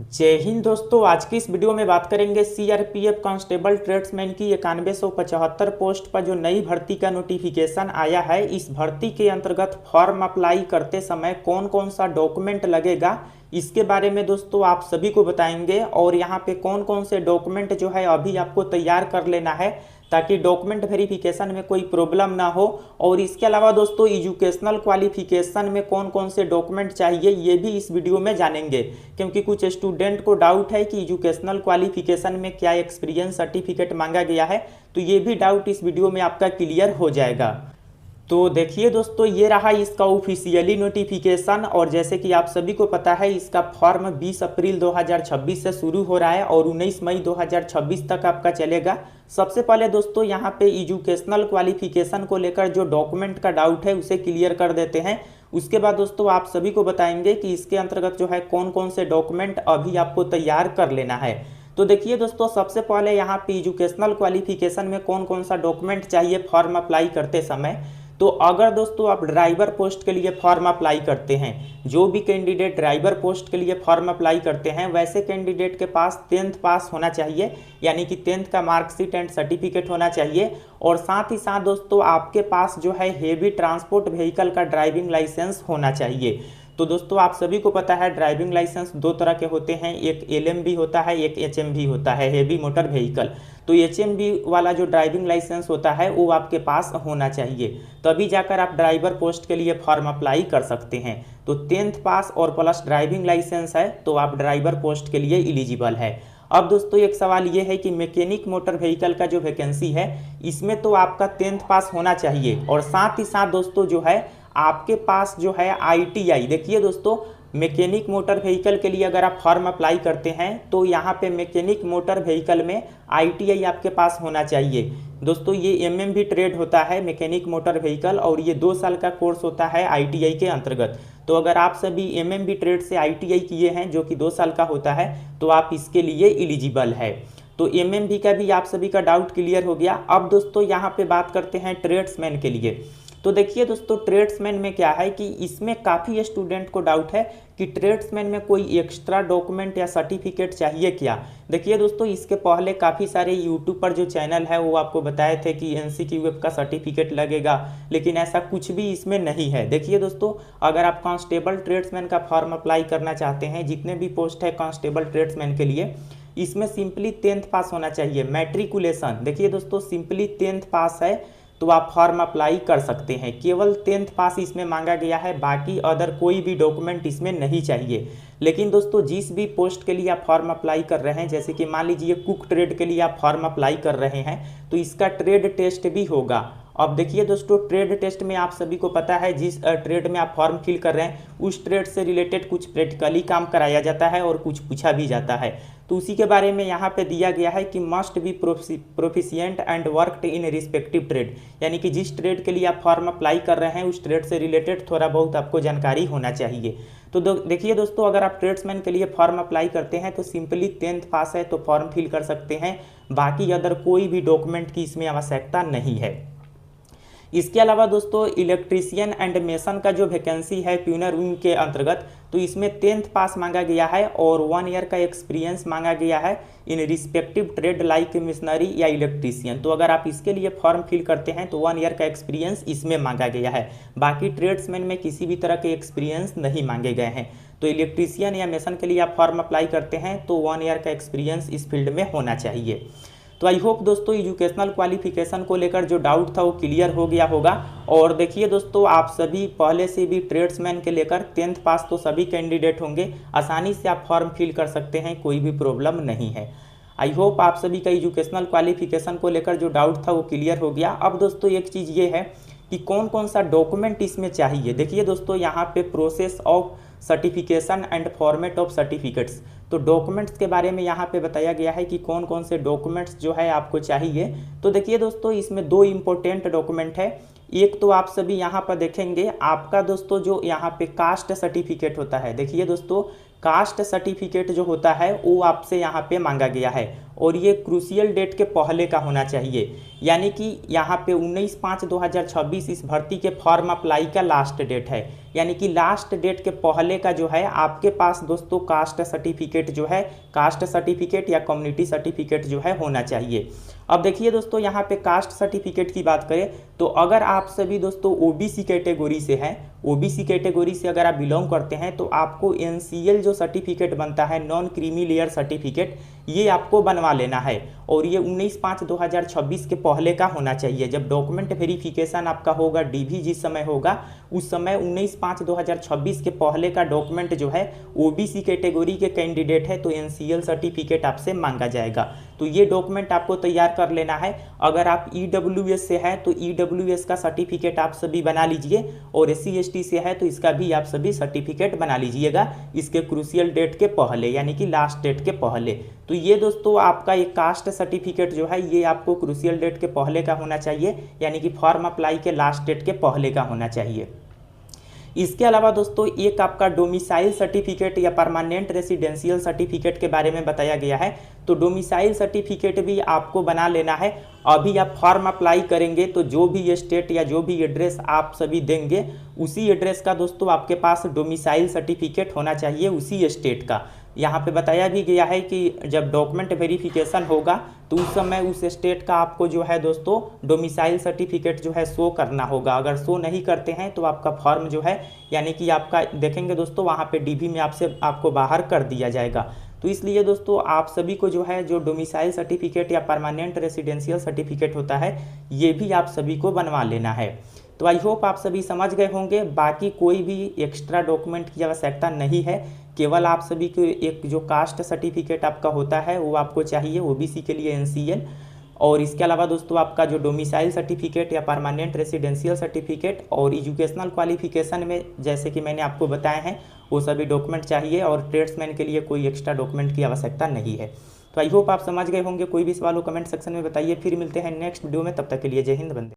जय हिंद दोस्तों। आज की इस वीडियो में बात करेंगे सीआरपीएफ कांस्टेबल ट्रेड्समैन की 9175 पोस्ट पर जो नई भर्ती का नोटिफिकेशन आया है। इस भर्ती के अंतर्गत फॉर्म अप्लाई करते समय कौन कौन सा डॉक्यूमेंट लगेगा, इसके बारे में दोस्तों आप सभी को बताएंगे। और यहाँ पे कौन कौन से डॉक्यूमेंट जो है अभी आपको तैयार कर लेना है ताकि डॉक्यूमेंट वेरिफिकेशन में कोई प्रॉब्लम ना हो। और इसके अलावा दोस्तों एजुकेशनल क्वालिफिकेशन में कौन कौन से डॉक्यूमेंट चाहिए ये भी इस वीडियो में जानेंगे, क्योंकि कुछ स्टूडेंट को डाउट है कि एजुकेशनल क्वालिफिकेशन में क्या एक्सपीरियंस सर्टिफिकेट मांगा गया है, तो ये भी डाउट इस वीडियो में आपका क्लियर हो जाएगा। तो देखिए दोस्तों, ये रहा इसका ऑफिशियली नोटिफिकेशन। और जैसे कि आप सभी को पता है, इसका फॉर्म 20 अप्रैल 2026 से शुरू हो रहा है और 19 मई 2026 तक आपका चलेगा। सबसे पहले दोस्तों यहाँ पे एजुकेशनल क्वालिफिकेशन को लेकर जो डॉक्यूमेंट का डाउट है उसे क्लियर कर देते हैं। उसके बाद दोस्तों आप सभी को बताएंगे कि इसके अंतर्गत जो है कौन कौन से डॉक्यूमेंट अभी आपको तैयार कर लेना है। तो देखिए दोस्तों, सबसे पहले यहाँ पे एजुकेशनल क्वालिफिकेशन में कौन कौन सा डॉक्यूमेंट चाहिए फॉर्म अप्लाई करते समय। तो अगर दोस्तों आप ड्राइवर पोस्ट के लिए फॉर्म अप्लाई करते हैं, जो भी कैंडिडेट ड्राइवर पोस्ट के लिए फॉर्म अप्लाई करते हैं, वैसे कैंडिडेट के पास 10th पास होना चाहिए, यानी कि 10th का मार्कशीट एंड सर्टिफिकेट होना चाहिए। और साथ ही साथ दोस्तों आपके पास जो है हेवी ट्रांसपोर्ट व्हीकल का ड्राइविंग लाइसेंस होना चाहिए। तो दोस्तों आप सभी को पता है ड्राइविंग लाइसेंस दो तरह के होते हैं, एक एलएमवी होता है, एक एचएमवी होता है, हेवी मोटर व्हीकल। तो एचएमवी वाला जो ड्राइविंग लाइसेंस होता है वो आपके पास होना चाहिए, तभी जाकर आप ड्राइवर पोस्ट के लिए फॉर्म अप्लाई कर सकते हैं। तो 10th पास और प्लस ड्राइविंग लाइसेंस है तो आप ड्राइवर पोस्ट के लिए एलिजिबल है। अब दोस्तों एक सवाल ये है कि मैकेनिक मोटर व्हीकल का जो वैकेंसी है इसमें तो आपका 10th पास होना चाहिए, और साथ ही साथ दोस्तों जो है आपके पास जो है आईटीआई। देखिए दोस्तों, मैकेनिक मोटर व्हीकल के लिए अगर आप फॉर्म अप्लाई करते हैं तो यहाँ पे मैकेनिक मोटर व्हीकल में आईटीआई आपके पास होना चाहिए। दोस्तों ये एमएमवी ट्रेड होता है मैकेनिक मोटर व्हीकल, और ये 2 साल का कोर्स होता है आईटीआई के अंतर्गत। तो अगर आप सभी एमएमवी ट्रेड से आईटीआई किए हैं जो कि 2 साल का होता है तो आप इसके लिए एलिजिबल है। तो एमएमवी का भी आप सभी का डाउट क्लियर हो गया। अब दोस्तों यहाँ पे बात करते हैं ट्रेड्समैन के लिए। तो देखिए दोस्तों, ट्रेड्समैन में क्या है कि इसमें काफ़ी स्टूडेंट को डाउट है कि ट्रेड्समैन में कोई एक्स्ट्रा डॉक्यूमेंट या सर्टिफिकेट चाहिए क्या। देखिए दोस्तों, इसके पहले काफ़ी सारे यूट्यूब पर जो चैनल है वो आपको बताए थे कि एनसीक्यूएफ का सर्टिफिकेट लगेगा, लेकिन ऐसा कुछ भी इसमें नहीं है। देखिए दोस्तों, अगर आप कांस्टेबल ट्रेड्समैन का फॉर्म अप्लाई करना चाहते हैं, जितने भी पोस्ट है कांस्टेबल ट्रेड्समैन के लिए, इसमें सिंपली 10th पास होना चाहिए। मैट्रिकुलेशन देखिए दोस्तों, सिंपली 10th पास है तो आप फॉर्म अप्लाई कर सकते हैं। केवल 10th पास इसमें मांगा गया है, बाकी अदर कोई भी डॉक्यूमेंट इसमें नहीं चाहिए। लेकिन दोस्तों जिस भी पोस्ट के लिए आप फॉर्म अप्लाई कर रहे हैं, जैसे कि मान लीजिए कुक ट्रेड के लिए आप फॉर्म अप्लाई कर रहे हैं, तो इसका ट्रेड टेस्ट भी होगा। अब देखिए दोस्तों, ट्रेड टेस्ट में आप सभी को पता है जिस ट्रेड में आप फॉर्म फिल कर रहे हैं उस ट्रेड से रिलेटेड कुछ प्रैक्टिकली काम कराया जाता है और कुछ पूछा भी जाता है। तो उसी के बारे में यहाँ पे दिया गया है कि must be proficient and worked in respective trade, यानी कि जिस ट्रेड के लिए आप फॉर्म अप्लाई कर रहे हैं उस ट्रेड से रिलेटेड थोड़ा बहुत आपको जानकारी होना चाहिए। तो देखिए दोस्तों, अगर आप ट्रेड्समैन के लिए फॉर्म अप्लाई करते हैं तो सिंपली 10th पास है तो फॉर्म फिल कर सकते हैं, बाकी अदर कोई भी डॉक्यूमेंट की इसमें आवश्यकता नहीं है। इसके अलावा दोस्तों इलेक्ट्रीशियन एंड मेसन का जो वैकेंसी है ट्यूनर विंग के अंतर्गत, तो इसमें 10th पास मांगा गया है और 1 ईयर का एक्सपीरियंस मांगा गया है in respective trade like missionary या इलेक्ट्रीशियन। तो अगर आप इसके लिए फॉर्म फिल करते हैं तो 1 ईयर का एक्सपीरियंस इसमें मांगा गया है, बाकी ट्रेड्समैन में किसी भी तरह के एक्सपीरियंस नहीं मांगे गए हैं। तो इलेक्ट्रीशियन या मेसन के लिए आप फॉर्म अप्लाई करते हैं तो 1 ईयर का एक्सपीरियंस इस फील्ड में होना चाहिए। तो आई होप दोस्तों एजुकेशनल क्वालिफिकेशन को लेकर जो डाउट था वो क्लियर हो गया होगा। और देखिए दोस्तों, आप सभी पहले से भी ट्रेड्समैन के लेकर 10th पास तो सभी कैंडिडेट होंगे, आसानी से आप फॉर्म फिल कर सकते हैं, कोई भी प्रॉब्लम नहीं है। आई होप आप सभी का एजुकेशनल क्वालिफिकेशन को लेकर जो डाउट था वो क्लियर हो गया। अब दोस्तों एक चीज़ ये है कि कौन कौन सा डॉक्यूमेंट इसमें चाहिए। देखिए दोस्तों, यहाँ पे process of certification and format of certificates, तो डॉक्यूमेंट्स के बारे में यहाँ पे बताया गया है कि कौन कौन से डॉक्यूमेंट्स जो है आपको चाहिए। तो देखिए दोस्तों, इसमें 2 इम्पोर्टेंट डॉक्यूमेंट है। एक तो आप सभी यहाँ पर देखेंगे आपका दोस्तों जो यहाँ पे कास्ट सर्टिफिकेट होता है। देखिए दोस्तों, कास्ट सर्टिफिकेट जो होता है वो आपसे यहाँ पे मांगा गया है, और ये क्रूशियल डेट के पहले का होना चाहिए, यानी कि यहाँ पे 19/5/2026 इस भर्ती के फॉर्म अप्लाई का लास्ट डेट है। यानी कि लास्ट डेट के पहले का जो है आपके पास दोस्तों कास्ट सर्टिफिकेट जो है, कास्ट सर्टिफिकेट या कम्युनिटी सर्टिफिकेट जो है होना चाहिए। अब देखिए दोस्तों यहाँ पे कास्ट सर्टिफिकेट की बात करें तो अगर आप सभी दोस्तों ओबीसी कैटेगरी से हैं, ओबीसी कैटेगरी से अगर आप बिलोंग करते हैं तो आपको एनसीएल जो सर्टिफिकेट बनता है, नॉन क्रीमी लेयर सर्टिफिकेट, ये आपको बनवा लेना है और ये 19/5/2026 के पहले का होना चाहिए। जब डॉक्यूमेंट वेरिफिकेशन आपका होगा, डीवी जिस समय होगा उस समय 19/5/2026 के पहले का डॉक्यूमेंट जो है ओबीसी कैटेगरी के कैंडिडेट है तो एनसीएल सर्टिफिकेट आपसे मांगा जाएगा। तो ये डॉक्यूमेंट आपको तैयार कर लेना है। अगर आप ईडब्ल्यूएस से है तो ईडब्ल्यूएस का सर्टिफिकेट आप सभी बना लीजिए और एससी एसटी से है तो इसका भी आप सभी सर्टिफिकेट बना लीजिएगा इसके क्रूशियल डेट के पहले, यानी कि लास्ट डेट के पहले। तो ये दोस्तों आपका एक कास्ट सर्टिफिकेट जो है ये आपको क्रूशियल डेट के पहले का होना चाहिए, यानी कि फॉर्म अप्लाई के लास्ट डेट के पहले का होना चाहिए। इसके अलावा दोस्तों एक आपका डोमिसाइल सर्टिफिकेट या परमानेंट रेसिडेंशियल सर्टिफिकेट के बारे में बताया गया है। तो डोमिसाइल सर्टिफिकेट भी आपको बना लेना है। अभी आप फॉर्म अप्लाई करेंगे तो जो भी स्टेट या जो भी एड्रेस आप सभी देंगे उसी एड्रेस का दोस्तों आपके पास डोमिसाइल सर्टिफिकेट होना चाहिए, उसी स्टेट का। यहाँ पे बताया भी गया है कि जब डॉक्यूमेंट वेरिफिकेशन होगा तो उस समय उस स्टेट का आपको जो है दोस्तों डोमिसाइल सर्टिफिकेट जो है शो करना होगा। अगर शो नहीं करते हैं तो आपका फॉर्म जो है, यानी कि आपका देखेंगे दोस्तों वहाँ पे डीबी में आपको बाहर कर दिया जाएगा। तो इसलिए दोस्तों आप सभी को जो है जो डोमिसाइल सर्टिफिकेट या परमानेंट रेसिडेंशियल सर्टिफिकेट होता है ये भी आप सभी को बनवा लेना है। तो आई होप आप सभी समझ गए होंगे। बाकी कोई भी एक्स्ट्रा डॉक्यूमेंट की आवश्यकता नहीं है, केवल आप सभी को एक जो कास्ट सर्टिफिकेट आपका होता है वो आपको चाहिए, ओबीसी के लिए एनसीएल, और इसके अलावा दोस्तों आपका जो डोमिसाइल सर्टिफिकेट या परमानेंट रेसिडेंशियल सर्टिफिकेट और एजुकेशनल क्वालिफिकेशन में जैसे कि मैंने आपको बताए हैं वो सभी डॉक्यूमेंट चाहिए और ट्रेड्समैन के लिए कोई एक्स्ट्रा डॉक्यूमेंट की आवश्यकता नहीं है। तो आई होप आप समझ गए होंगे। कोई भी सवाल हो कमेंट सेक्शन में बताइए। फिर मिलते हैं नेक्स्ट वीडियो में, तब तक के लिए जय हिंद, वंदे।